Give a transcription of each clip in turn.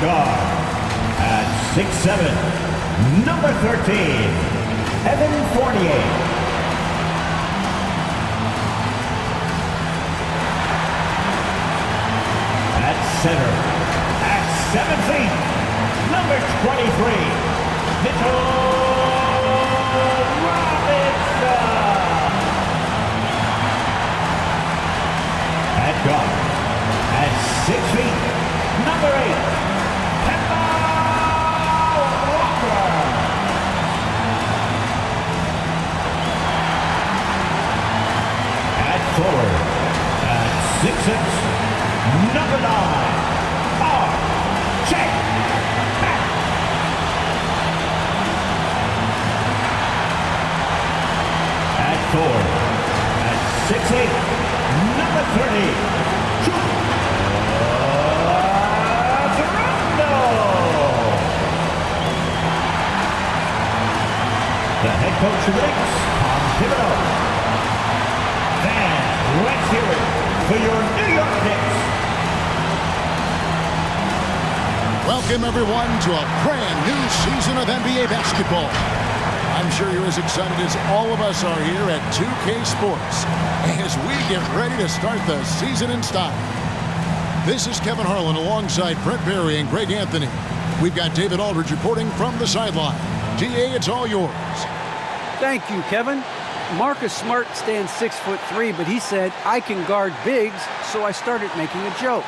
Guard at 6'7", number 13, Evan Fournier. At center, at 7 feet, number 23, Mitchell Robinson. At guard, at 6 feet, number 8, Kemba Walker. At forward, at 6'6", number 9, R.J. Barrett. At forward, at 6'8", number 30, the head coach of the Knicks, Tom Thibodeau. Fans, let's hear it for your New York Knicks. Welcome, everyone, to a brand new season of NBA basketball. I'm sure you're as excited as all of us are here at 2K Sports as we get ready to start the season in style. This is Kevin Harlan alongside Brett Barry and Greg Anthony. We've got David Aldridge reporting from the sideline. DA, it's all yours. Thank you, Kevin. Marcus Smart stands 6'3", but he said, I can guard bigs, so I started making a joke.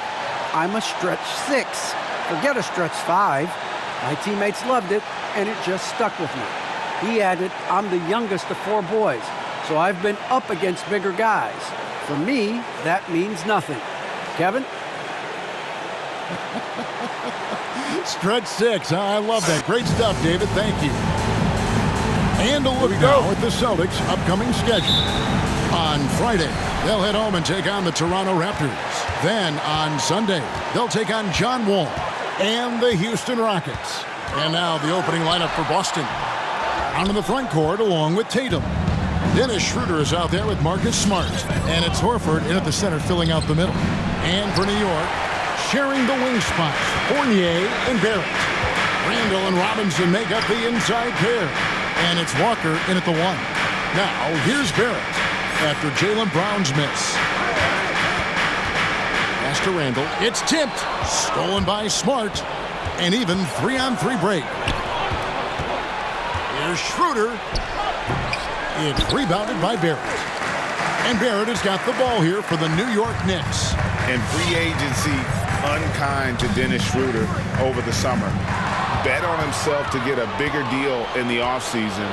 I'm a stretch 6. Forget a stretch 5. My teammates loved it, and it just stuck with me. He added, I'm the youngest of 4 boys, so I've been up against bigger guys. For me, that means nothing. Kevin? Stretch 6. I love that. Great stuff, David. Thank you. And a look now at the Celtics' upcoming schedule. On Friday, they'll head home and take on the Toronto Raptors. Then on Sunday, they'll take on John Wall and the Houston Rockets. And now the opening lineup for Boston. Out in the front court along with Tatum. Dennis Schroeder is out there with Marcus Smart. And it's Horford in at the center filling out the middle. And for New York, sharing the wing spots, Fournier and Barrett. Randall and Robinson make up the inside pair. And it's Walker in at the 1. Now, here's Barrett after Jaylen Brown's miss. Pass to Randall. It's tipped. Stolen by Smart. And even 3-on-3 break. Here's Schroeder. It's rebounded by Barrett. And Barrett has got the ball here for the New York Knicks. And free agency unkind to Dennis Schroeder over the summer. Bet on himself to get a bigger deal in the offseason,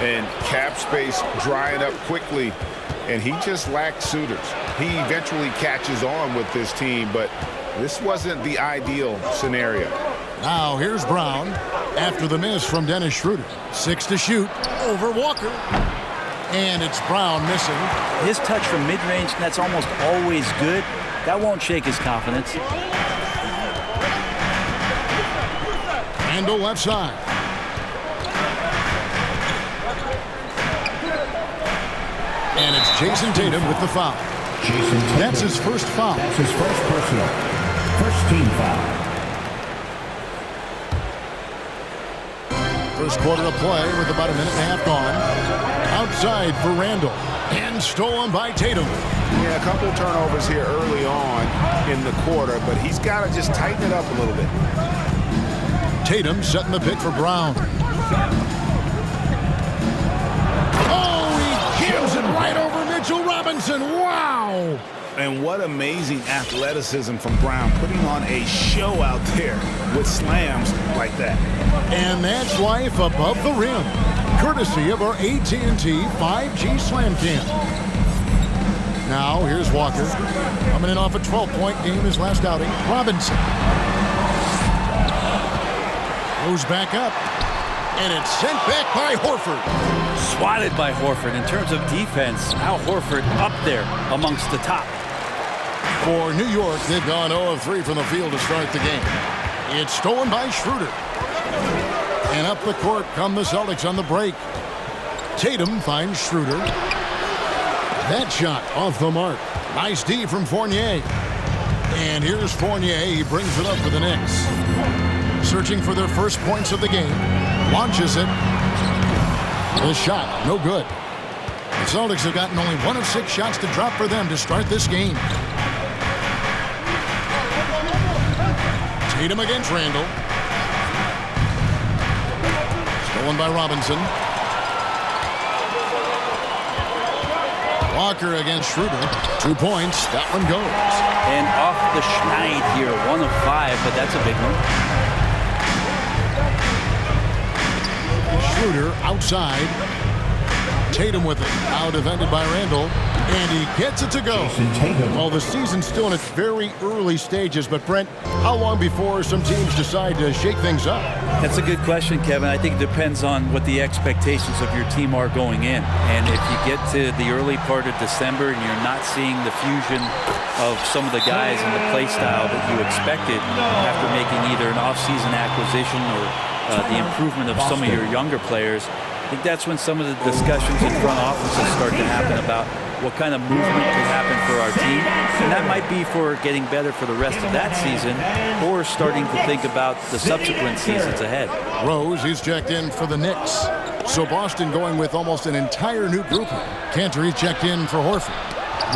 and cap space drying up quickly, and he just lacked suitors. He eventually catches on with this team, but this wasn't the ideal scenario. Now here's Brown after the miss from Dennis Schroeder. 6 to shoot over Walker. And it's Brown missing. His touch from mid-range, that's almost always good. That won't shake his confidence. Randall left side. And it's Jason Tatum with the foul. Jason Tatum. That's his first foul. That's his first personal. First team foul. First quarter of play with about a minute and a half gone. Outside for Randall. And stolen by Tatum. Yeah, a couple of turnovers here early on in the quarter, but he's got to just tighten it up a little bit. Tatum setting the pick for Brown. Oh, he kills it right over Mitchell Robinson. Wow! And what amazing athleticism from Brown, putting on a show out there with slams like that. And that's life above the rim, courtesy of our AT&T 5G Slam Cam. Now, here's Walker, coming in off a 12-point game his last outing. Robinson goes back up, and it's sent back by Horford. Swatted by Horford. In terms of defense, now Horford up there amongst the top. For New York, they've gone 0 of 3 from the field to start the game. It's stolen by Schroeder. And up the court come the Celtics on the break. Tatum finds Schroeder. That shot off the mark. Nice D from Fournier. And here's Fournier. He brings it up for the Knicks. Searching for their first points of the game. Launches it. The shot, no good. The Celtics have gotten only 1 of 6 shots to drop for them to start this game. Tatum against Randall. Stolen by Robinson. Walker against Schroeder. 2 points. That one goes. And off the schneid here. 1 of 5, but that's a big one. Schroeder outside. Tatum with it. Now defended by Randall. And he gets it to go. Well, the season's still in its very early stages, but Brent, how long before some teams decide to shake things up? That's a good question, Kevin. I think it depends on what the expectations of your team are going in. And if you get to the early part of December and you're not seeing the fusion of some of the guys and the play style that you expected after making either an off-season acquisition or the improvement of some of your younger players, I think that's when some of the discussions in front offices start to happen about what kind of movement could happen for our team. And that might be for getting better for the rest of that season or starting to think about the subsequent seasons ahead. Rose, he's checked in for the Knicks. So Boston going with almost an entire new group. Cantor, he's checked in for Horford.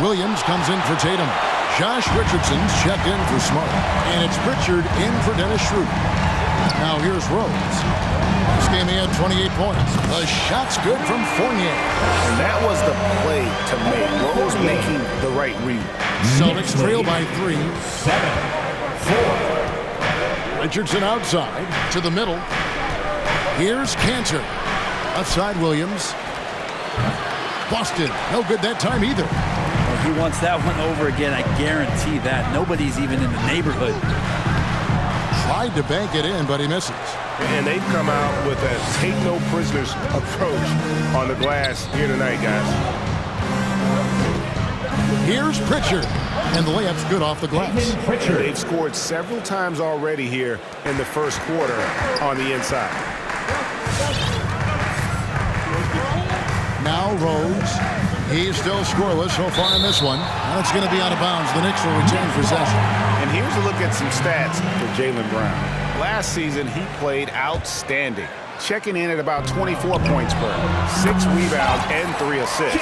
Williams comes in for Tatum. Josh Richardson's checked in for Smart. And it's Pritchard in for Dennis Schroeder. Now here's Rose. This game he had 28 points. The shot's good from Fournier. And that was the play to make. Rose making the right read. Celtics trail by 3. 7-4. Richardson outside to the middle. Here's Cantor. Outside Williams. Boston, no good that time either. Well, he wants that one over again, I guarantee that. Nobody's even in the neighborhood. Tried to bank it in, but he misses. And they've come out with a take-no-prisoners approach on the glass here tonight, guys. Here's Pritchard. And the layup's good off the glass. They've scored several times already here in the first quarter on the inside. Now Rose. He's still scoreless so far in this one. Now it's going to be out of bounds. The Knicks will retain possession. And here's a look at some stats for Jaylen Brown. Last season, he played outstanding, checking in at about 24 points per, 6 rebounds, and 3 assists.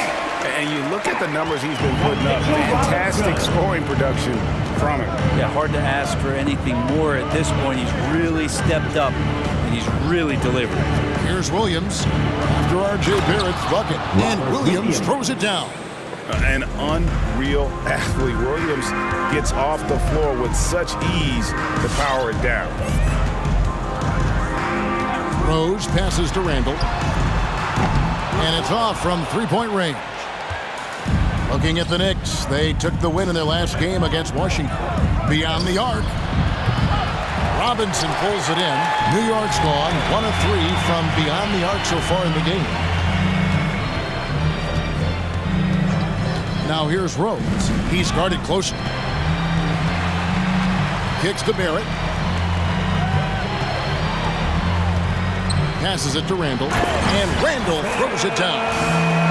And you look at the numbers he's been putting up, fantastic scoring production from him. Yeah, hard to ask for anything more at this point. He's really stepped up, and he's really delivered. Here's Williams after R.J. Barrett's bucket. And Williams throws it down. An unreal athlete. Williams gets off the floor with such ease to power it down. Rose passes to Randall. And it's off from three-point range. Looking at the Knicks, they took the win in their last game against Washington. Beyond the arc. Robinson pulls it in. New York's gone 1 of 3 from beyond the arc so far in the game. Now here's Rose. He's guarded closely. Kicks to Barrett. Passes it to Randall. And Randall throws it down.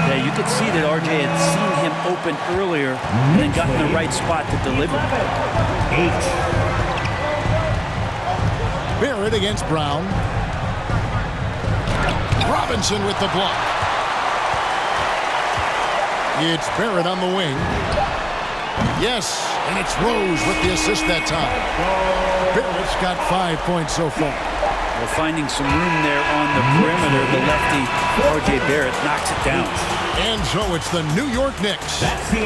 Yeah, you could see that RJ had seen him open earlier and then got in the right spot to deliver. 8. Barrett against Brown. Robinson with the block. It's Barrett on the wing. Yes, and it's Rose with the assist that time. Barrett's got 5 points so far. Well, finding some room there on the perimeter, the lefty RJ Barrett knocks it down. And so it's the New York Knicks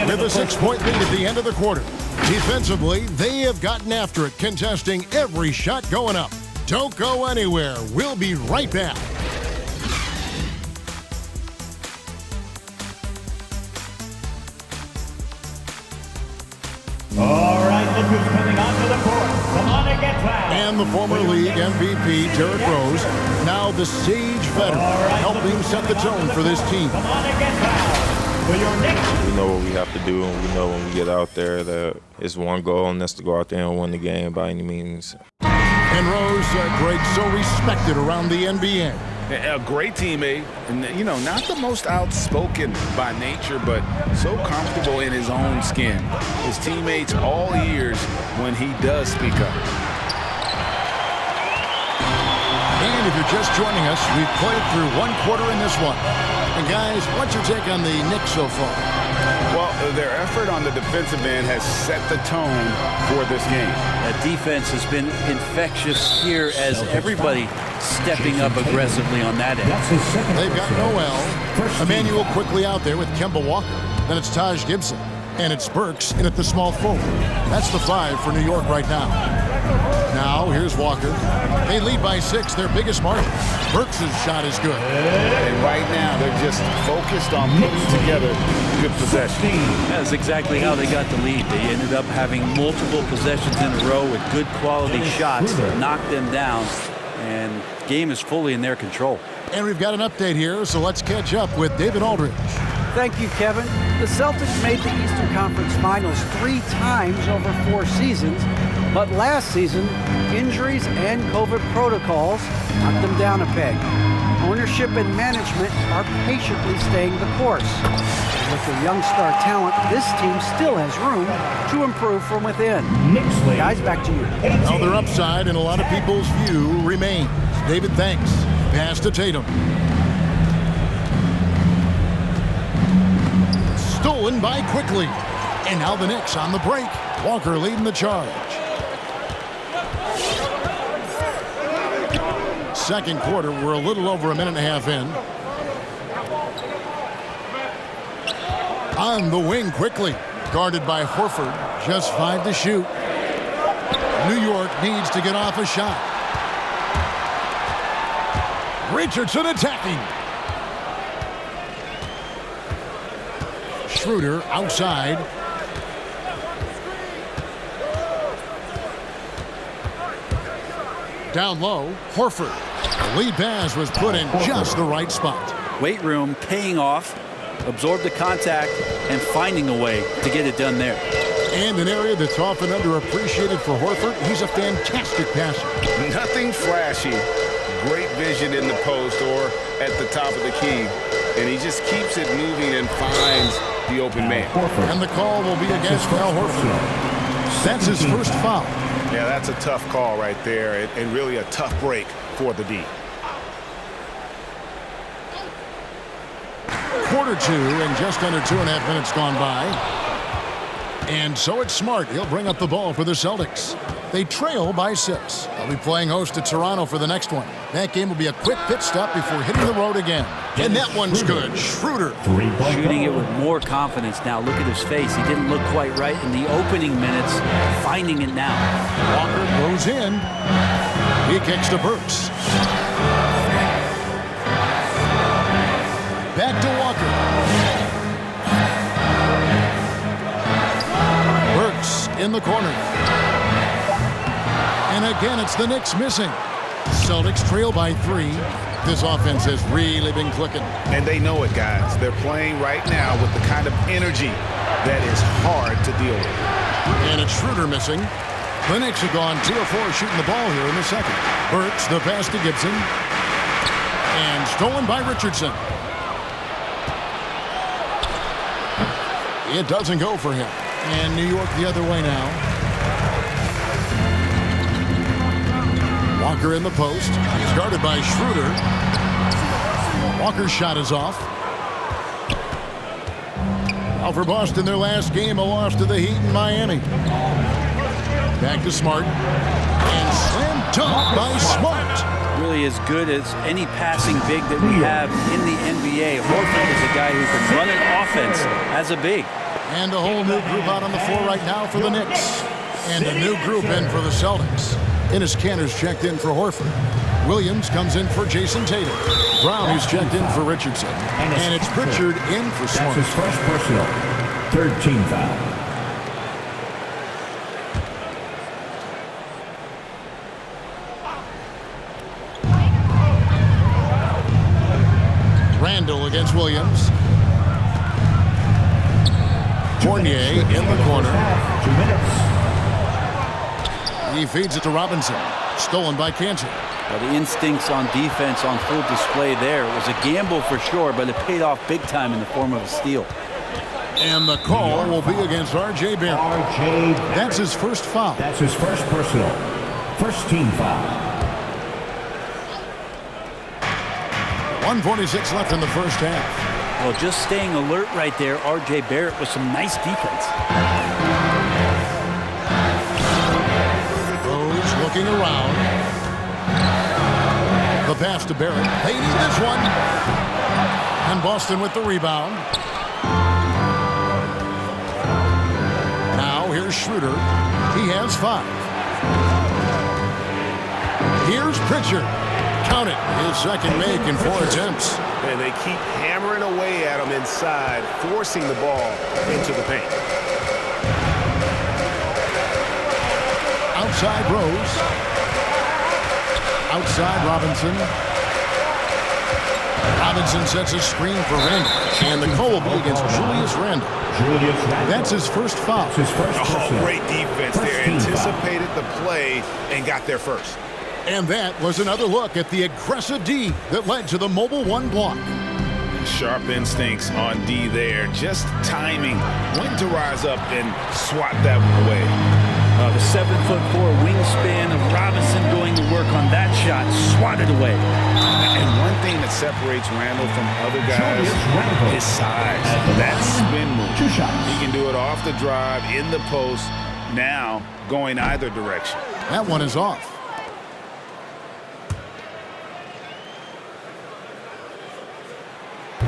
with a 6-point lead at the end of the quarter. Defensively, they have gotten after it, contesting every shot going up. Don't go anywhere. We'll be right back. All right, look who's coming onto the court. Come on and get fouled. And the former league MVP, Derrick Rose, now the Sage veteran, helping set the tone for this team. Come on and get fouled. For your Knicks. We know what we have to do, and we know when we get out there that it's one goal, and that's to go out there and win the game by any means. And Rose, Greg, so respected around the NBA. A great teammate, and you know, not the most outspoken by nature, but so comfortable in his own skin. His teammates all ears when he does speak up. And if you're just joining us, we've played through one quarter in this one. And guys, what's your take on the Knicks so far? Well, their effort on the defensive end has set the tone for this game. That defense has been infectious here as everybody stepping up aggressively on that end. They've got Noel. Emmanuel quickly out there with Kemba Walker. Then it's Taj Gibson. And it's Burks in at the small forward. That's the 5 for New York right now. Now, here's Walker. They lead by 6, their biggest margin. Burks' shot is good. And right now, they're just focused on putting together good possession. That's exactly how they got the lead. They ended up having multiple possessions in a row with good quality shots, knocked them down, and game is fully in their control. And we've got an update here, so let's catch up with David Aldridge. Thank you, Kevin. The Celtics made the Eastern Conference Finals 3 times over 4 seasons, but last season, injuries and COVID protocols knocked them down a peg. Ownership and management are patiently staying the course. With the young star talent, this team still has room to improve from within. Guys, back to you. Now their upside in a lot of people's view remains. David, thanks. Pass to Tatum. Stolen by quickly. And now the Knicks on the break. Walker leading the charge. Second quarter, we're a little over a minute and a half in. On the wing quickly. Guarded by Horford. Just 5 to shoot. New York needs to get off a shot. Richardson attacking. Schroeder outside. Down low, Horford. The lead pass was put in just the right spot. Weight room paying off, absorb the contact, and finding a way to get it done there. And an area that's often underappreciated for Horford, he's a fantastic passer. Nothing flashy. Great vision in the post or at the top of the key. And he just keeps it moving and finds the open man. And the call will be against Al Horford. That's his first foul. Yeah, that's a tough call right there, and really a tough break for the D. Quarter 2 and just under 2.5 minutes gone by. And so it's Smart. He'll bring up the ball for the Celtics. They trail by 6. They'll be playing host to Toronto for the next one. That game will be a quick pit stop before hitting the road again. And that one's good. Schroeder. Shooting it with more confidence now. Look at his face. He didn't look quite right in the opening minutes. Finding it now. Walker goes in. He kicks to Burks. Back to Walker. Burks in the corner. And again, it's the Knicks missing. Celtics trail by 3. This offense has really been clicking. And they know it, guys. They're playing right now with the kind of energy that is hard to deal with. And it's Schroeder missing. The Knicks have gone 2 of 4 shooting the ball here in the second. Burks, the pass to Gibson. And stolen by Richardson. It doesn't go for him. And New York the other way now. Walker in the post. He's guarded by Schroeder. Walker's shot is off. Now for Boston, their last game, a loss to the Heat in Miami. Back to Smart. And slam dunk by Smart. Really as good as any passing big that we have in the NBA. Horford is a guy who can run an offense as a big. And a whole new group out on the floor right now for the Knicks. And a new group in for the Celtics. Enes Kanter's checked in for Horford. Williams comes in for Jason Tatum. Brown is checked in for Richardson. And it's Pritchard in for Smart. That's his first personal. 3rd team foul. Randall against Williams. Fournier in the corner. 2 minutes. He feeds it to Robinson. Stolen by Cantor. Well, the instincts on defense on full display there. It was a gamble for sure, but it paid off big time in the form of a steal. And the call will be against R.J. Barrett. R.J. That's his first foul. That's his first personal. First team foul. 1:46 left in the first half. Well, just staying alert right there, R.J. Barrett with some nice defense. Rose looking around. The pass to Barrett. They need this one. And Boston with the rebound. Now here's Schroeder. He has 5. Here's Pritchard. Count it. His second make in 4 attempts. And they keep hammering away at him inside, forcing the ball into the paint. Outside Rose. Outside Robinson. Robinson sets a screen for Randall. And the call will be against Julius Randall. That's his first foul. His first personal. Great defense there. Anticipated the play and got there first. And that was another look at the aggressive D that led to the Mobile One block. Sharp instincts on D there. Just timing when to rise up and swat that one away. The 7'4" wingspan of Robinson going to work on that shot. Swatted away. And one thing that separates Randall from other guys, his size. That spin move. 2 shots. He can do it off the drive, in the post, now going either direction. That one is off.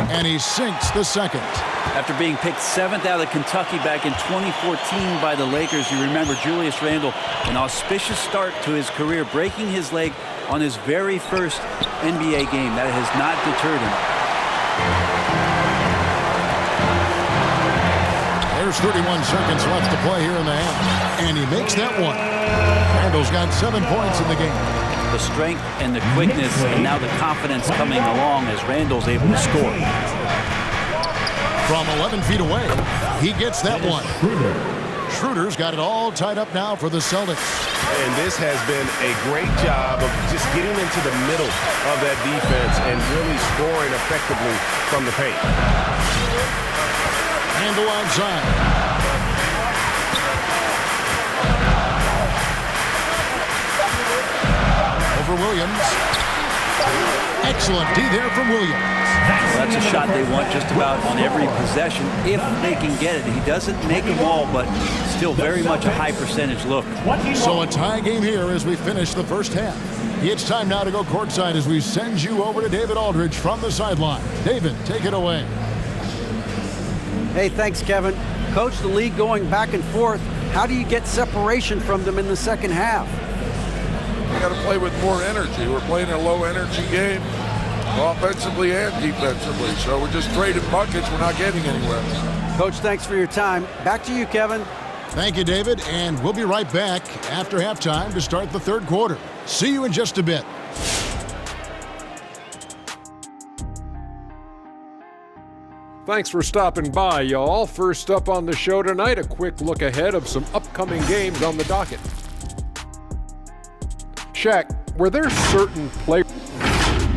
And he sinks the second. After being picked 7th out of Kentucky back in 2014 by the Lakers, you remember Julius Randle, an auspicious start to his career, breaking his leg on his very first NBA game. That has not deterred him. There's 31 seconds left to play here in the half. And he makes that one. Randle's got 7 points in the game. The strength and the quickness and now the confidence coming along as Randle's able to score. From 11 feet away, he gets that one. Schroeder's got it all tied up now for the Celtics. And this has been a great job of just getting into the middle of that defense and really scoring effectively from the paint. Handle outside. For Williams. Excellent D there from Williams. Well, that's a shot they want just about on every possession if they can get it. He doesn't make them all, but still very much a high percentage look. So a tie game here as we finish the first half. It's time now to go courtside as we send you over to David Aldridge from the sideline. David, take it away. Hey, thanks, Kevin. Coach, the league going back and forth. How do you get separation from them in the second half? We got to play with more energy. We're playing a low-energy game, offensively and defensively. So we're just trading buckets. We're not getting anywhere. Coach, thanks for your time. Back to you, Kevin. Thank you, David, and we'll be right back after halftime to start the third quarter. See you in just a bit. Thanks for stopping by, y'all. First up on the show tonight, a quick look ahead of some upcoming games on the docket. Shaq, were there certain players?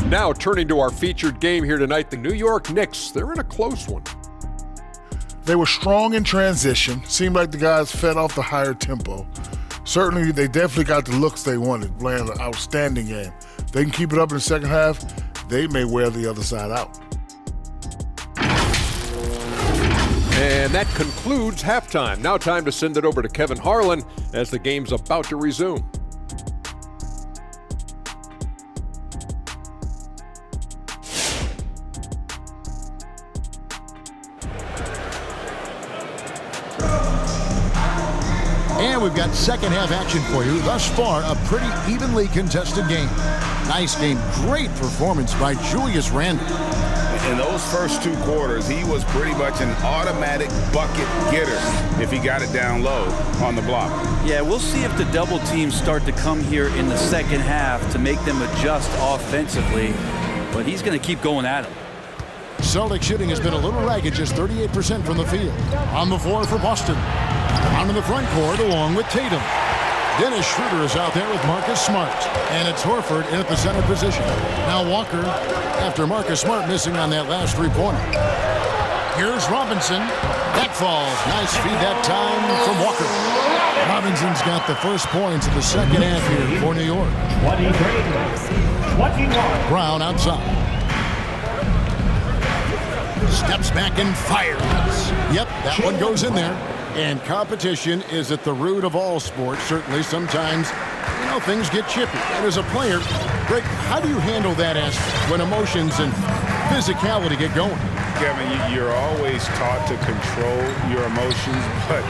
Now turning to our featured game here tonight, the New York Knicks. They're in a close one. They were strong in transition. Seemed like the guys fed off the higher tempo. Certainly, they definitely got the looks they wanted, playing an outstanding game. If they can keep it up in the second half, they may wear the other side out. And that concludes halftime. Now time to send it over to Kevin Harlan as the game's about to resume. And we've got second half action for you. Thus far, a pretty evenly contested game. Nice game. Great performance by Julius Randle. In those first 2 quarters, he was pretty much an automatic bucket getter if he got it down low on the block. Yeah, we'll see if the double teams start to come here in the second half to make them adjust offensively. But he's going to keep going at him. Celtic shooting has been a little ragged, just 38% from the field. On the floor for Boston. On in the front court along with Tatum. Dennis Schroeder is out there with Marcus Smart. And it's Horford in at the center position. Now Walker, after Marcus Smart missing on that last three-pointer. Here's Robinson. That falls. Nice feed that time from Walker. Robinson's got the first points of the second half here for New York. 23-21. Brown outside. Steps back and fires. Yep, that one goes in there. And competition is at the root of all sports. Certainly, sometimes, things get chippy. And as a player, Greg, how do you handle that aspect when emotions and physicality get going? Kevin, you're always taught to control your emotions, but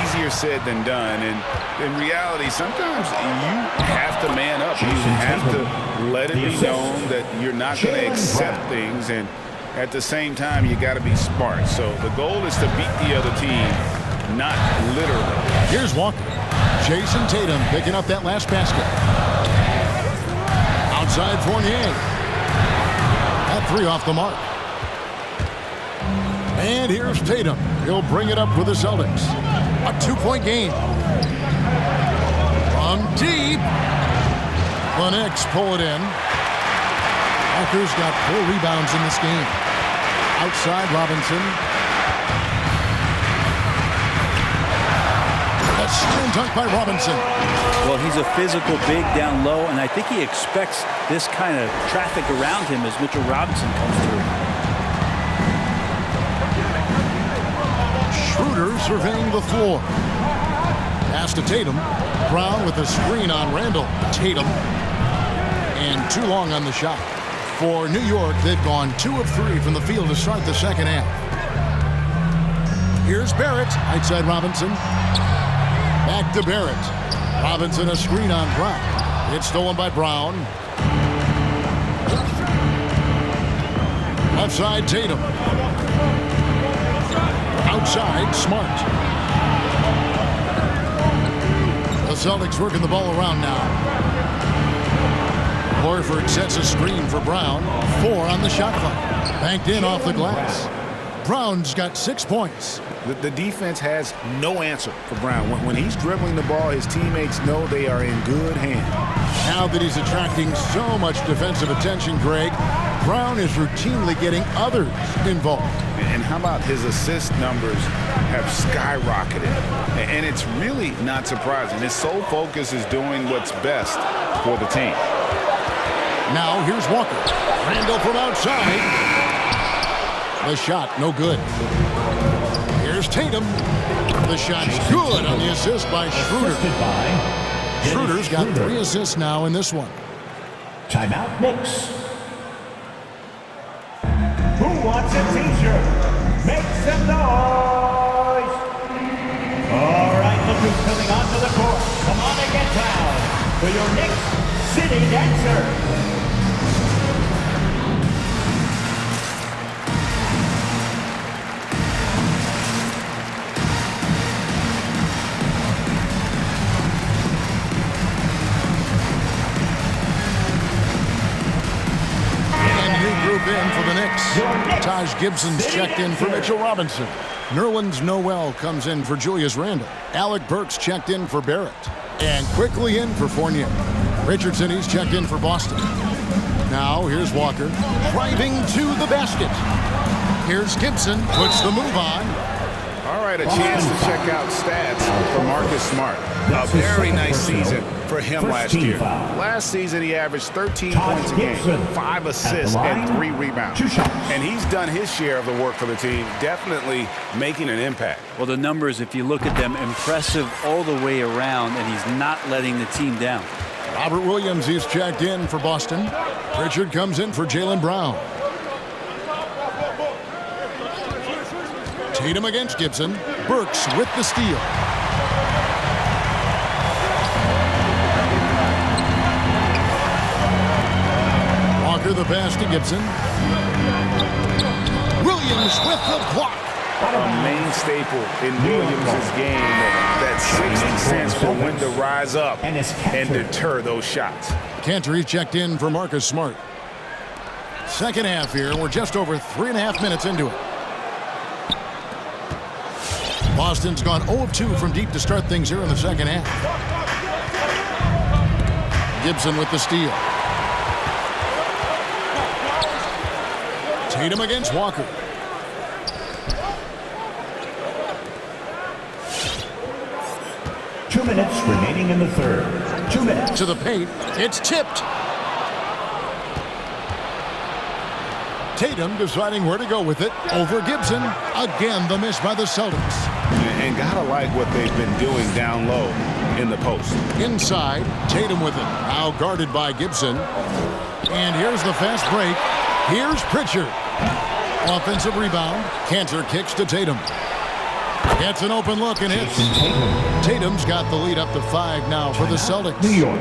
easier said than done. And in reality, sometimes you have to man up. You have to let it be known that you're not going to accept things. And at the same time, you got to be smart. So the goal is to beat the other team, not literally. Here's Walker. Jason Tatum picking up that last basket. Outside Fournier. That three off the mark. And here's Tatum. He'll bring it up for the Celtics. A 2-point game. From deep. The Knicks pull it in. Walker's got 4 rebounds in this game. Outside Robinson. A slam dunk by Robinson. Well, he's a physical big down low, and I think he expects this kind of traffic around him as Mitchell Robinson comes through. Schroeder surveying the floor. Pass to Tatum. Brown with a screen on Randall. Tatum. And too long on the shot. For New York, they've gone 2 of 3 from the field to start the second half. Here's Barrett. Outside Robinson. Back to Barrett. Robinson a screen on Brown. It's stolen by Brown. Left side Tatum. Outside, Smart. The Celtics working the ball around now. Horford sets a screen for Brown. 4 on the shot clock. Banked in off the glass. Brown's got 6 points. The defense has no answer for Brown. When he's dribbling the ball, his teammates know they are in good hands. Now that he's attracting so much defensive attention, Greg, Brown is routinely getting others involved. And how about his assist numbers have skyrocketed? And it's really not surprising. His sole focus is doing what's best for the team. Now here's Walker. Randall from outside. The shot, no good. Here's Tatum. The shot's good on the assist by Schroeder. Schroeder's got 3 assists now in this one. Timeout, Knicks. Who wants a t-shirt? Make some noise! All right, look who's coming onto the court. Come on and get down for your Knicks City Dancer. In for the Knicks. Taj Gibson's checked in for Mitchell Robinson. Nerlens Noel comes in for Julius Randle. Alec Burks checked in for Barrett. And quickly in for Fournier. Richardson, he's checked in for Boston. Now here's Walker driving to the basket. Here's Gibson, puts the move on. All right, a chance to check out stats for Marcus Smart. A very nice season for him last year. Last season, he averaged 13 points a game, 5 assists, and 3 rebounds. And he's done his share of the work for the team, definitely making an impact. Well, the numbers, if you look at them, impressive all the way around, and he's not letting the team down. Robert Williams, he's checked in for Boston. Richard comes in for Jaylen Brown. Tatum against Gibson. Burks with the steal. Walker the pass to Gibson. Williams with the block. A main staple in Williams' game, that 60 cents for when to rise up and deter those shots. Cantor checked in for Marcus Smart. Second half here. We're just over 3.5 minutes into it. Boston's gone 0 of 2 from deep to start things here in the second half. Gibson with the steal. Tatum against Walker. Two minutes remaining in the third. 2 minutes. To the paint. It's tipped. Tatum deciding where to go with it over Gibson. Again, the miss by the Celtics. And gotta like what they've been doing down low in the post. Inside, Tatum with it. Now guarded by Gibson. And here's the fast break. Here's Pritchard. Offensive rebound. Cantor kicks to Tatum. Gets an open look and hits. Tatum's got the lead up to 5 now for the Celtics. New York.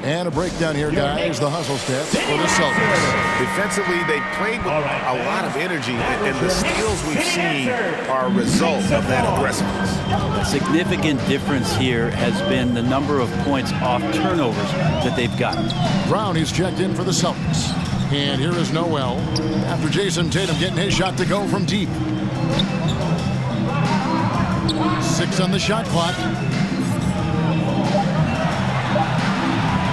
And a breakdown here, guys. The hustle stats for the Celtics. Defensively, they played with a lot of energy, and the steals we've seen are a result of that aggressiveness. A significant difference here has been the number of points off turnovers that they've gotten. Brown is checked in for the Celtics. And here is Noel after Jason Tatum getting his shot to go from deep. 6 on the shot clock.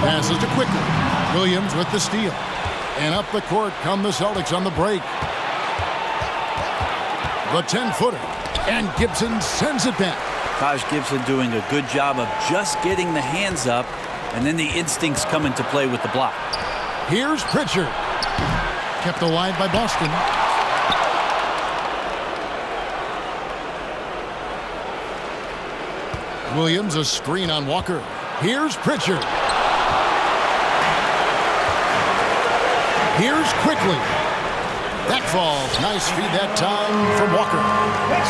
Passes to Quickly. Williams with the steal. And up the court come the Celtics on the break. The 10-footer. And Gibson sends it back. Taj Gibson doing a good job of just getting the hands up, and then the instincts come into play with the block. Here's Pritchard. Kept alive by Boston. Williams, a screen on Walker. Here's Pritchard. Here's Quickly. That falls. Nice feed that time from Walker.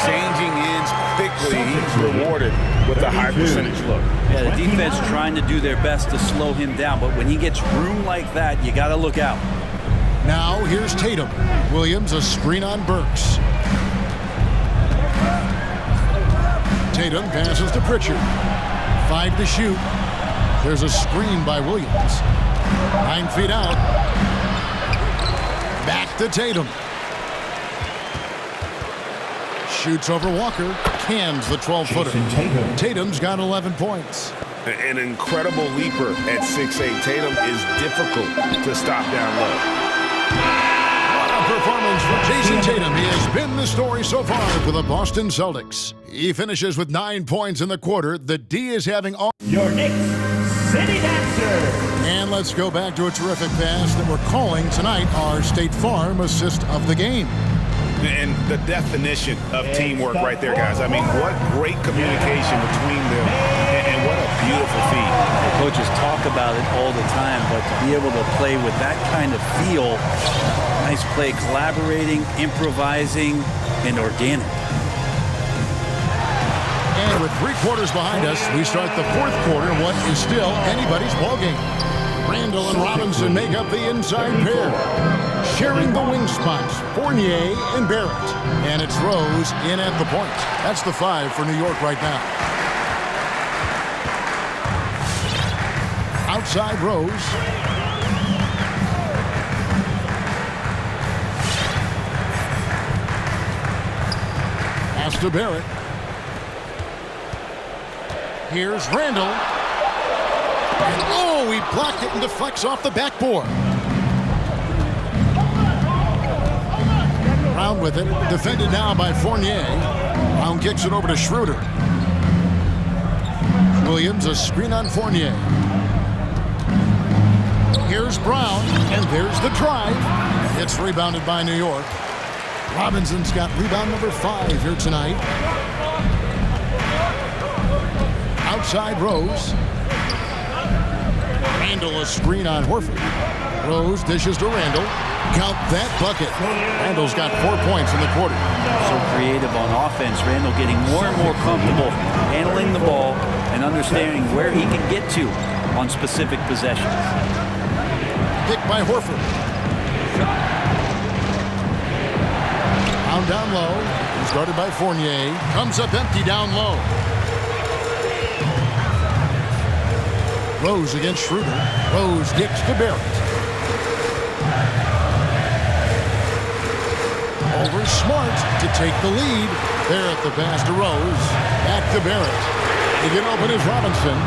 Changing ends quickly. He's rewarded with a high percentage look. Yeah, the defense trying to do their best to slow him down, but when he gets room like that, you got to look out. Now here's Tatum. Williams, a screen on Burks. Tatum passes to Pritchard. 5 to shoot. There's a screen by Williams. 9 feet out. Back to Tatum. Shoots over Walker. Cans the 12-footer. Tatum's got 11 points. An incredible leaper at 6'8". Tatum is difficult to stop down low. What a performance for Jason Tatum. He has been the story so far for the Boston Celtics. He finishes with 9 points in the quarter. The D is having all... Your Knicks City Dancer. And let's go back to a terrific pass that we're calling tonight our State Farm assist of the game. And the definition of teamwork right there, guys. I mean, what great communication between them, and what a beautiful feat. The coaches talk about it all the time, but to be able to play with that kind of feel, nice play, collaborating, improvising, and organic. And with 3 quarters behind us, we start the 4th quarter, what is still anybody's ballgame. Randall and Robinson make up the inside pair. Sharing the wing spots, Fournier and Barrett. And it's Rose in at the point. That's the 5 for New York right now. Outside Rose. Pass to Barrett. Here's Randall. And oh, he blocked it and deflects off the backboard. Brown with it, defended now by Fournier. Brown kicks it over to Schroeder. Williams, a screen on Fournier. Here's Brown, and there's the drive. It's rebounded by New York. Robinson's got rebound number 5 here tonight. Outside Rose. Randall, a screen on Horford. Rose dishes to Randall. Count that bucket. Randall's got 4 points in the quarter. So creative on offense. Randall getting more and more comfortable handling the ball and understanding where he can get to on specific possessions. Picked by Horford. Down low. He's guarded by Fournier. Comes up empty down low. Rose against Schroeder. Rose kicks to Barrett. Over Smart to take the lead. Barrett the pass to Rose. Back to Barrett. He can open his Robinson.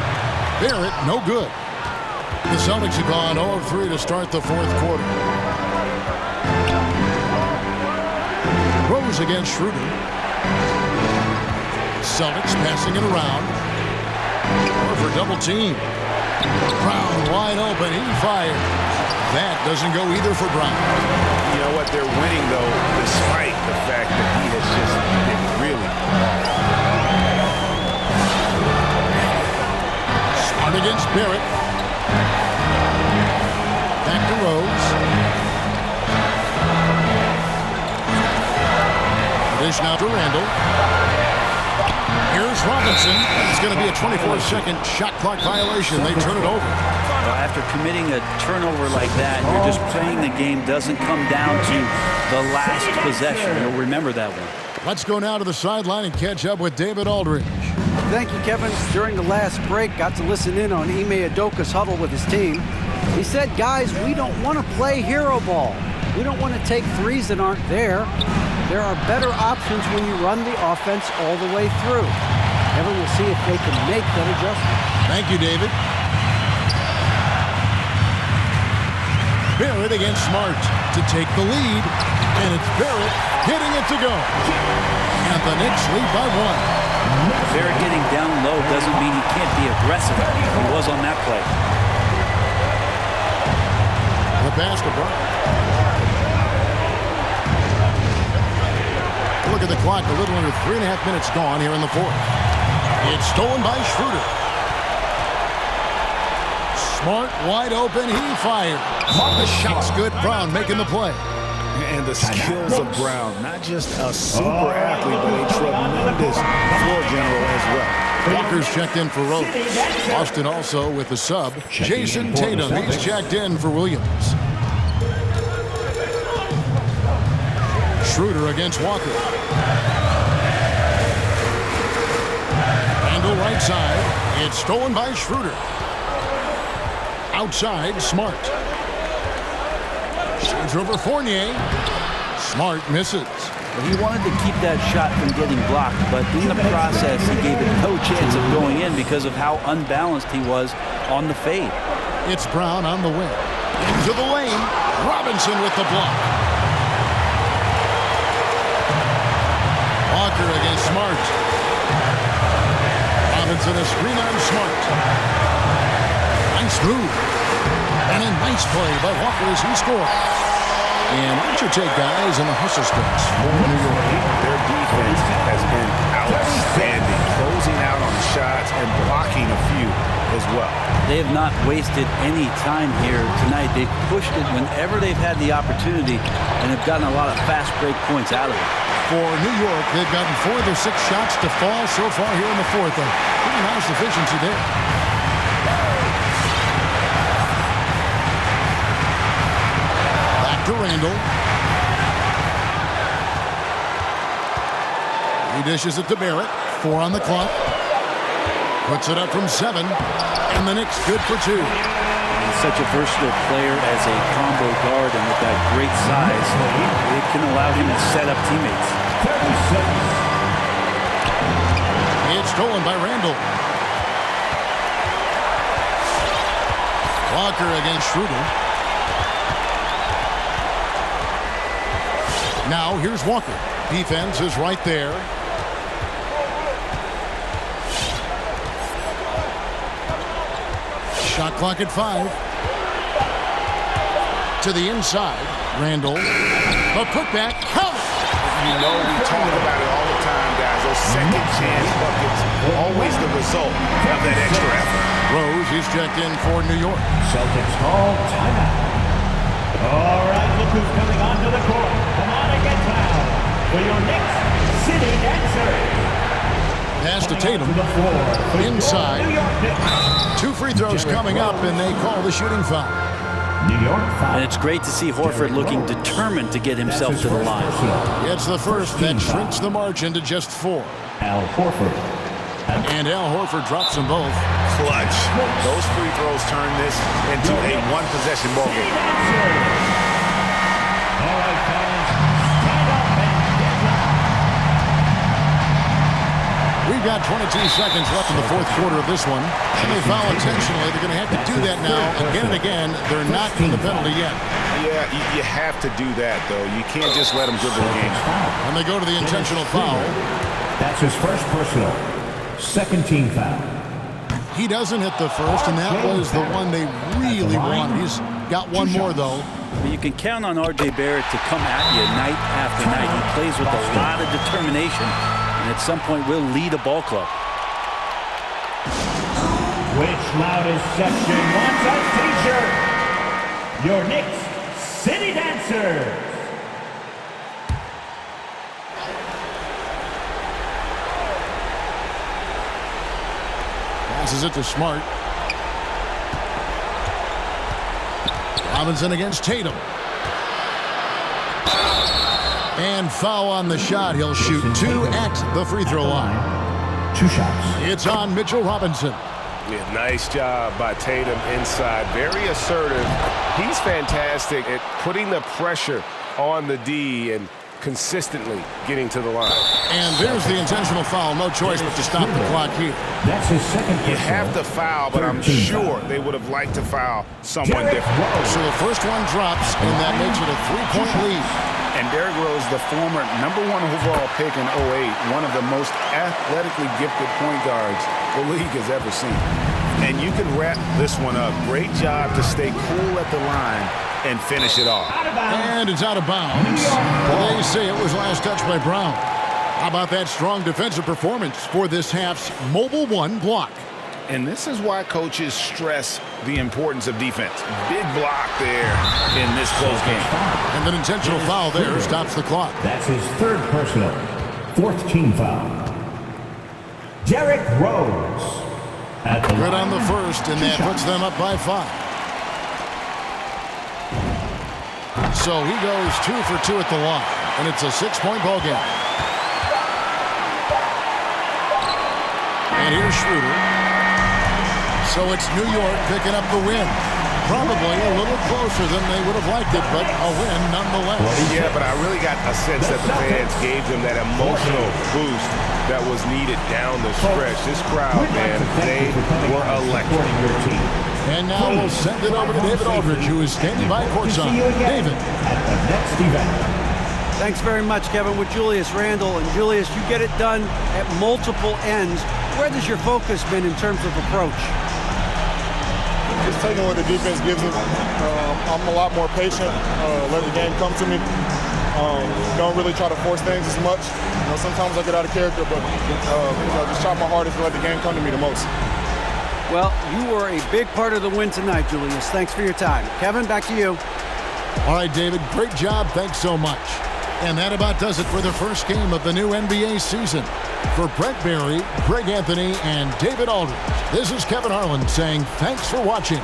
Barrett no good. The Celtics have gone 0 of 3 to start the fourth quarter. Rose against Schroeder. Celtics passing it around. For double team. Brown wide open. He fired. That doesn't go either for Brown. You know what? They're winning, though, despite the fact that he has just been really Smart against Barrett. Back to Rose. Dish now to Randall. Here's Robinson. It's going to be a 24-second shot clock violation. They turn it over. Well, after committing a turnover like that, you're just playing the game. Doesn't come down to the last possession. You'll remember that one. Let's go now to the sideline and catch up with David Aldridge. Thank you, Kevin. During the last break, got to listen in on Ime Udoka's huddle with his team. He said, guys, we don't want to play hero ball. We don't want to take threes that aren't there. There are better options when you run the offense all the way through. Kevin, we'll see if they can make that adjustment. Thank you, David. Barrett against Smart to take the lead. And it's Barrett hitting it to go. And the Knicks lead by 1. Barrett getting down low doesn't mean he can't be aggressive. He was on that play. The pass to Brown. Look at the clock, a little under 3.5 minutes gone here in the fourth. It's stolen by Schroeder. Smart, wide open, he fired. The shot's good, Brown making the play. And the skills of Brown, not just a super athlete, but a tremendous floor general as well. Walker's checked in for Rose. Austin also with the sub. Jason Tatum, he's checked in for Williams. Schroeder against Walker. Randall right side. It's stolen by Schroeder. Outside, Smart. Change over Fournier. Smart misses. He wanted to keep that shot from getting blocked, but in the process, he gave it no chance of going in because of how unbalanced he was on the fade. It's Brown on the wing. Into the lane. Robinson with the block. Walker against Smart. Robinson a screen on Smart. Nice move. And a nice play by Walker as he scores. And what's your take, guys, in the hustle sticks for New York? Their defense has been outstanding, closing out on shots and blocking a few as well. They have not wasted any time here tonight. They've pushed it whenever they've had the opportunity and have gotten a lot of fast break points out of it. For New York, they've gotten 4 of their 6 shots to fall so far here in the fourth. A pretty nice efficiency there. Back to Randall. He dishes it to Barrett. 4 on the clock. Puts it up from 7. And the Knicks good for 2. He's such a versatile player as a combo guard, and with that great size, it can allow him to set up teammates. It's stolen by Randall. Walker against Schroeder. Now here's Walker. Defense is right there. Shot clock at 5. To the inside. Randall. A putback. Count. You know, we talk about it all the time, guys. Those second chance buckets, always the result of that extra effort. Rose is checked in for New York. Celtics call timeout. All right, look who's coming onto the court. Come on and get down for your Knicks City Dancers. Pass to Tatum. Inside. 2 free throws coming up, and they call the shooting foul. New York foul. And it's great to see Horford looking determined to get himself to the line. It's the first that shrinks the margin to just 4. Al Horford. And Al Horford drops them both. Clutch. Those free throws turn this into a one-possession ball game. All right, fans, stand up and get down. We We've got 22 seconds left in the fourth quarter of this one. And they foul intentionally. They're going to have to do that now again and again. They're not in the penalty yet. Yeah, you have to do that, though. You can't just let them dribble the game. And they go to the intentional foul. That's his first personal. Second team foul. He doesn't hit the first, and that was the one they really wanted. He's got one more, though. You can count on R.J. Barrett to come at you night after night. He plays with a lot of determination, and at some point will lead a ball club. Which loudest section wants a t-shirt? Your Knicks City Dancers. Passes it to Smart. Robinson against Tatum. And foul on the shot. He'll shoot 2 at the free throw line. 2 shots. It's on Mitchell Robinson. Yeah, nice job by Tatum inside. Very assertive. He's fantastic at putting the pressure on the D and consistently getting to the line. And there's the intentional foul. No choice but to stop the clock here. That's his second. You have to foul, but I'm sure they would have liked to foul someone different. So the first one drops, and that makes it a 3-point lead. And Derrick Rose, the former #1 overall pick in 08, one of the most athletically gifted point guards the league has ever seen. And you can wrap this one up. Great job to stay cool at the line and finish it off. And it's out of bounds. They say it was last touched by Brown. How about that strong defensive performance for this half's Mobile One block? And this is why coaches stress the importance of defense. Big block there in this close game. And an intentional foul there stops the clock. That's his third personal. Fourth team foul. Derrick Rose. Good on the first, and that puts them up by 5. So he goes 2 for 2 at the line, and it's a 6-point ball game. And here's Schroeder. So it's New York picking up the win. Probably a little closer than they would have liked it, but a win nonetheless. Yeah, but I really got a sense that the fans gave them that emotional boost that was needed down the stretch. This crowd, man, they were electric. And now we'll send it over to David Aldridge, who is standing by courtside. David. At the next event. Thanks very much, Kevin, with Julius Randle. And Julius, you get it done at multiple ends. Where has your focus been in terms of approach? Just taking what the defense gives me. I'm a lot more patient, let the game come to me. Don't really try to force things as much. Sometimes I get out of character, but just try my hardest to let the game come to me the most. Well, you were a big part of the win tonight, Julius. Thanks for your time. Kevin, back to you. All right, David, great job. Thanks so much. And that about does it for the first game of the new NBA season. For Brent Barry, Greg Anthony, and David Aldridge, this is Kevin Harlan saying thanks for watching.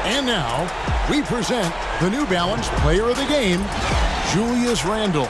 And now, we present the New Balance Player of the Game, Julius Randle.